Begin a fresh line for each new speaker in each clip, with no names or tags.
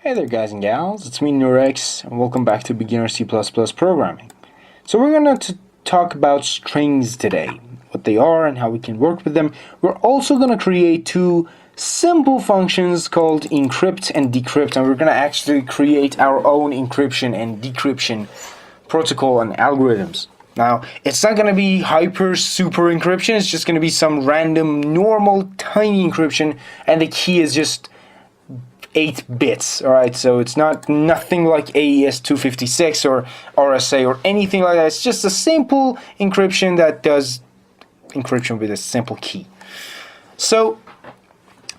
Hey there guys and gals, it's me nirex and welcome back to Beginner C++ Programming. So we're going to talk about strings today, what they are and how we can work with them. We're also going to create two simple functions called encrypt and decrypt, and we're going to actually create our own encryption and decryption protocol and algorithms. Now, it's not going to be hyper super encryption, it's just going to be some random normal tiny encryption, and the key is just 8 bits, alright, so it's nothing like AES 256 or RSA or anything like that. It's just a simple encryption that does encryption with a simple key. So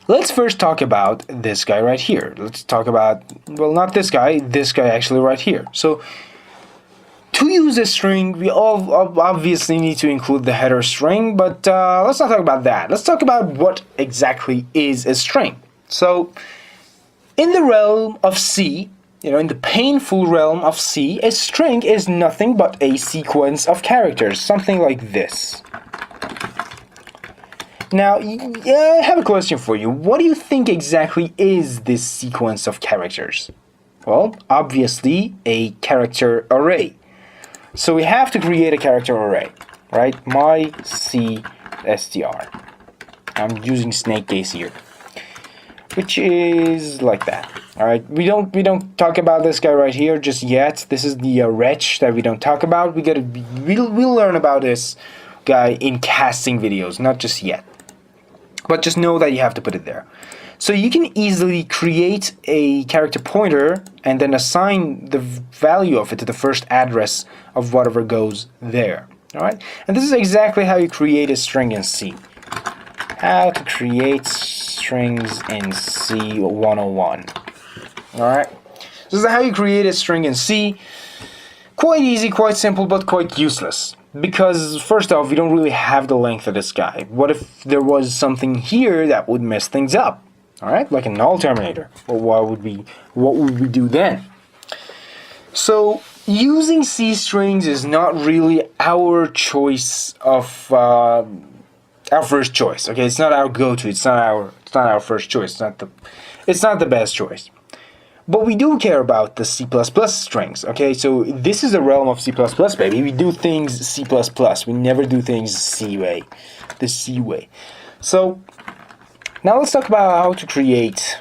let's first talk about this guy right here. Let's talk about, well, not this guy actually right here. So to use a string, we all obviously need to include the header string, but let's not talk about that. Let's talk about what exactly is a string. So in the realm of C, in the painful realm of C, a string is nothing but a sequence of characters, something like this. Now, I have a question for you. What do you think exactly is this sequence of characters? Well, obviously, a character array. So we have to create a character array, right? mycstr. I'm using snake case here, which is like that. All right, we don't talk about this guy right here just yet. This is the wretch that we don't talk about. We'll learn about this guy in casting videos, not just yet. But just know that you have to put it there. So you can easily create a character pointer and then assign the value of it to the first address of whatever goes there. All right, and this is exactly how you create a string in C. How to create strings in C 101. Alright, this is how you create a string in C. Quite easy, quite simple, but quite useless. Because first off, we don't really have the length of this guy. What if there was something here that would mess things up? Alright, like a null terminator. Well, what would we do then? So using C strings is not really our choice of our first choice. Okay, it's not our go-to. It's not our first choice. It's not the best choice. But we do care about the C++ strings. Okay, so this is the realm of C++, baby. We do things C++. We never do things C way, the C way. So now let's talk about how to create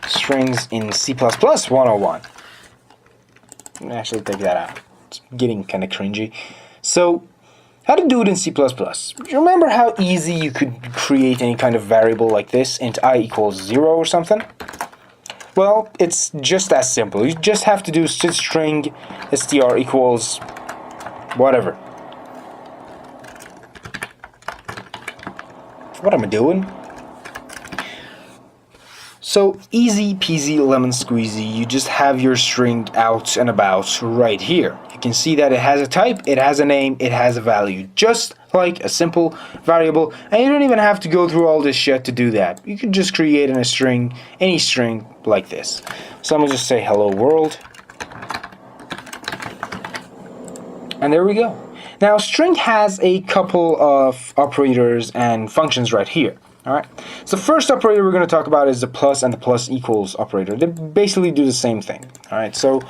strings in C++ 101. Let me actually take that out. It's getting kind of cringy. So how to do it in C++. Remember how easy you could create any kind of variable like this, int I equals 0 or something? Well, it's just as simple. You just have to do string str equals whatever. What am I doing? So easy peasy lemon squeezy, you just have your string out and about right here. You can see that it has a type, it has a name, it has a value, just like a simple variable, and you don't even have to go through all this shit to do that. You can just create in a string, any string like this. So I'm gonna just say hello world, and there we go. Now string has a couple of operators and functions right here. Alright, so the first operator we're going to talk about is the plus and the plus equals operator. They basically do the same thing. Alright, so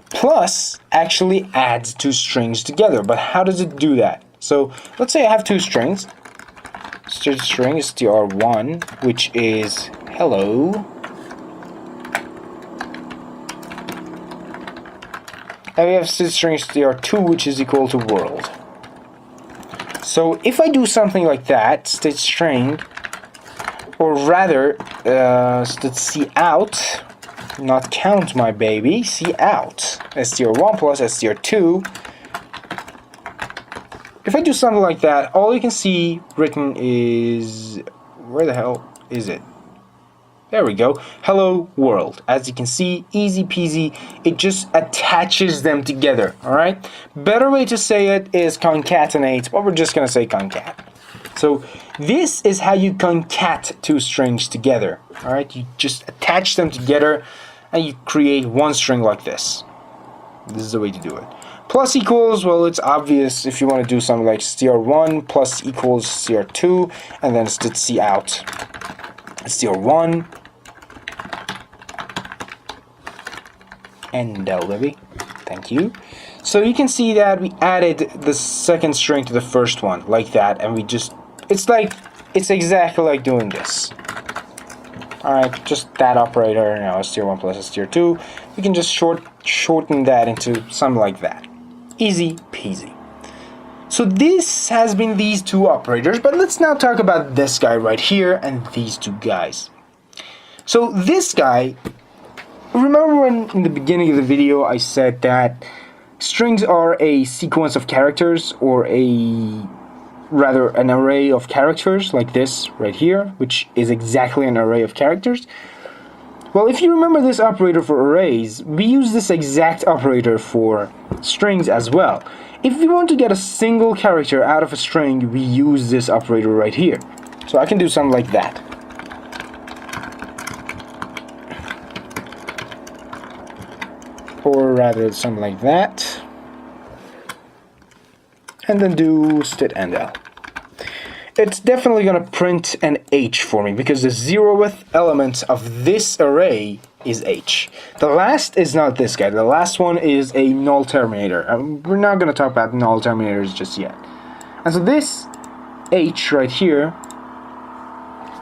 plus actually adds two strings together, but how does it do that? So let's say I have two strings. String is str1, which is hello. And we have string str2, which is equal to world. So if I do something like that, string, or rather, let's see out, not count my baby, see out, str1 plus str2. If I do something like that, all you can see written is, where the hell is it? There we go, hello world. As you can see, easy peasy, it just attaches them together, alright? Better way to say it is concatenate, but we're just gonna say concat. So this is how you concat two strings together. Alright, you just attach them together and you create one string like this. This is the way to do it. Plus equals, well, it's obvious if you want to do something like str1 plus equals str2, and then it's cout. Str1 Endel, baby. Thank you. So you can see that we added the second string to the first one, like that, and we just, it's exactly like doing this. Alright, just that operator, now str1 plus str2. We can just shorten that into something like that. Easy peasy. So this has been these two operators, but let's now talk about this guy right here and these two guys. So this guy, remember when in the beginning of the video I said that strings are a sequence of characters, or rather an array of characters like this right here, which is exactly an array of characters? Well, if you remember this operator for arrays, we use this exact operator for strings as well. If we want to get a single character out of a string, we use this operator right here. So I can do something like that. Or rather something like that. And then do std_endl. It's definitely going to print an H for me, because the 0th element of this array is H. The last is not this guy. The last one is a null terminator. We're not going to talk about null terminators just yet. And so this H right here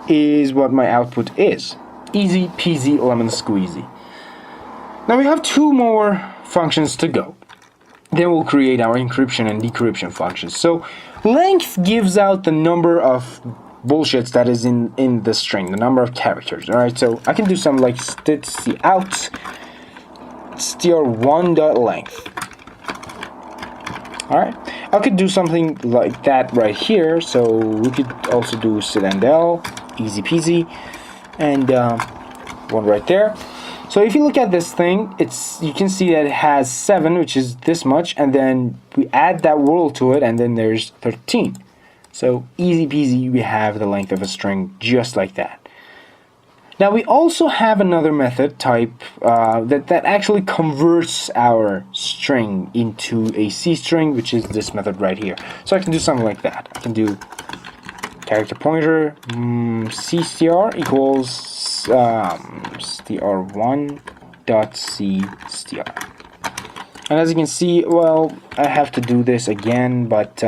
is what my output is. Easy peasy lemon squeezy. Now we have two more functions to go. Then we'll create our encryption and decryption functions. So length gives out the number of bullshits that is in the string, the number of characters. Alright, so I can do something like std_out str1.length. Alright, I could do something like that right here. So we could also do std_endl, easy peasy, and one right there. So if you look at this thing, you can see that it has 7, which is this much, and then we add that world to it, and then there's 13. So easy peasy, we have the length of a string just like that. Now we also have another method type that actually converts our string into a C string, which is this method right here. So I can do something like that. I can do character pointer cstr equals str1.cstr. And as you can see, well, I have to do this again, but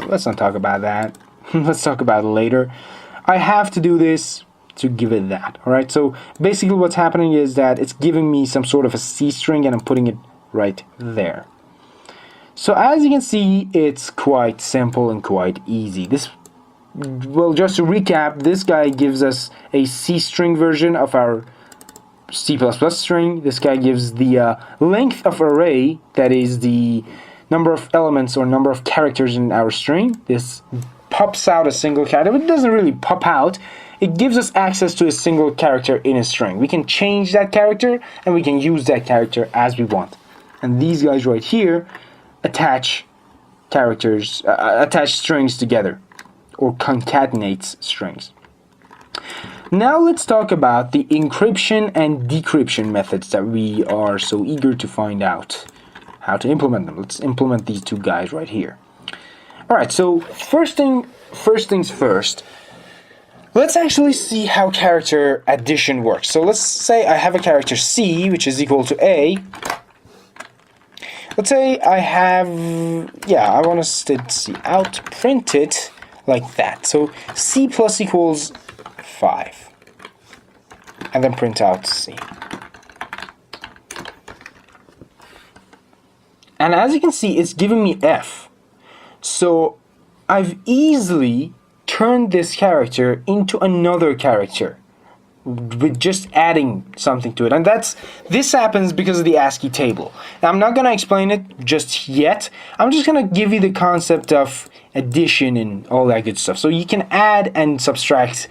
let's not talk about that. Let's talk about it later. I have to do this to give it that. Alright, so basically what's happening is that it's giving me some sort of a C string, and I'm putting it right there. So as you can see, it's quite simple and quite easy. Well, just to recap, this guy gives us a C string version of our C++ string. This guy gives the length of array, that is the number of elements or number of characters in our string. This pops out a single character, but it doesn't really pop out. It gives us access to a single character in a string. We can change that character, and we can use that character as we want. And these guys right here attach characters, attach strings together, or concatenates strings. Now let's talk about the encryption and decryption methods that we are so eager to find out how to implement them. Let's implement these two guys right here. Alright, so first things first, let's actually see how character addition works. So let's say I have a character C, which is equal to A. Let's say I have, I want to std_out, print it like that. So C plus equals 5. And then print out C. And as you can see, it's giving me F. So I've easily turned this character into another character with just adding something to it. And this happens because of the ASCII table. Now, I'm not going to explain it just yet. I'm just going to give you the concept of addition and all that good stuff. So you can add and subtract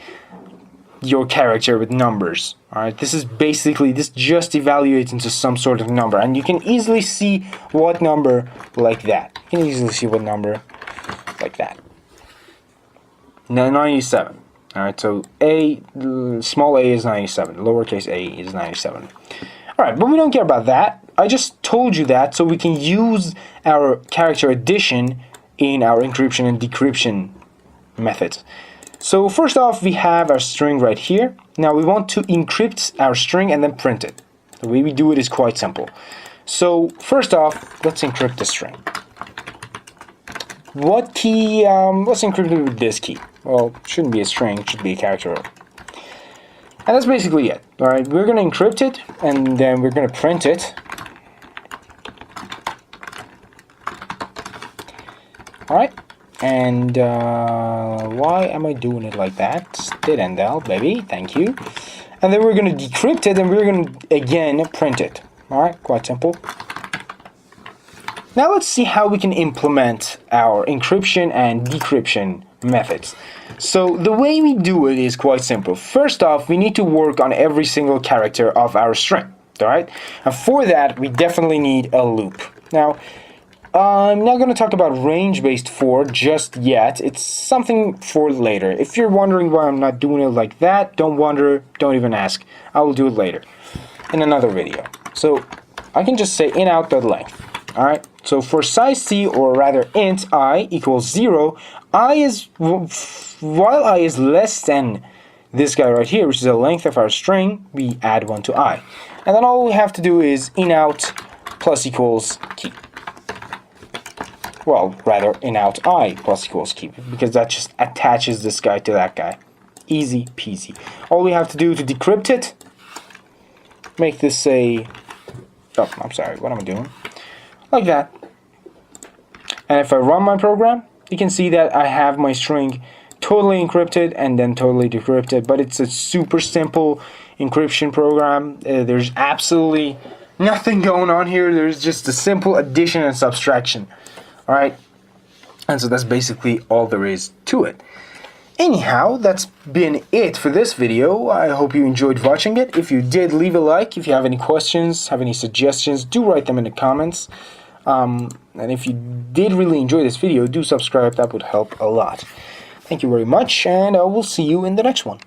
your character with numbers. Alright, this just evaluates into some sort of number, and you can easily see what number like that. You can easily see what number like that. Now 97. Alright, so small a is 97, lowercase a is 97. Alright, but we don't care about that. I just told you that so we can use our character addition in our encryption and decryption methods. So first off, we have our string right here. Now we want to encrypt our string and then print it. The way we do it is quite simple. So first off, let's encrypt the string. What key? Let's encrypt it with this key. Well, it shouldn't be a string, it should be a character. And that's basically it. Alright, we're going to encrypt it, and then we're going to print it. Alright, and why am I doing it like that? Did end out, baby, thank you. And then we're going to decrypt it, and we're going to, again, print it. Alright, quite simple. Now let's see how we can implement our encryption and decryption methods. So the way we do it is quite simple. First off, we need to work on every single character of our string. Alright? And for that, we definitely need a loop. Now, I'm not going to talk about range-based for just yet. It's something for later. If you're wondering why I'm not doing it like that, don't wonder, don't even ask. I will do it later in another video. So I can just say inout.length. Alright, so for size c, or rather int I equals 0, while I is less than this guy right here, which is the length of our string, we add 1 to I. And then all we have to do is inout plus equals key. Well, rather inout I plus equals key, because that just attaches this guy to that guy. Easy peasy. All we have to do to decrypt it, make this say, oh, I'm sorry, what am I doing? Like that. And if I run my program, you can see that I have my string totally encrypted and then totally decrypted, but it's a super simple encryption program. There's absolutely nothing going on here. There's just a simple addition and subtraction. Alright? And so that's basically all there is to it. Anyhow, that's been it for this video. I hope you enjoyed watching it. If you did, leave a like. If you have any questions, have any suggestions, do write them in the comments. And if you did really enjoy this video, do subscribe. That would help a lot. Thank you very much, and I will see you in the next one.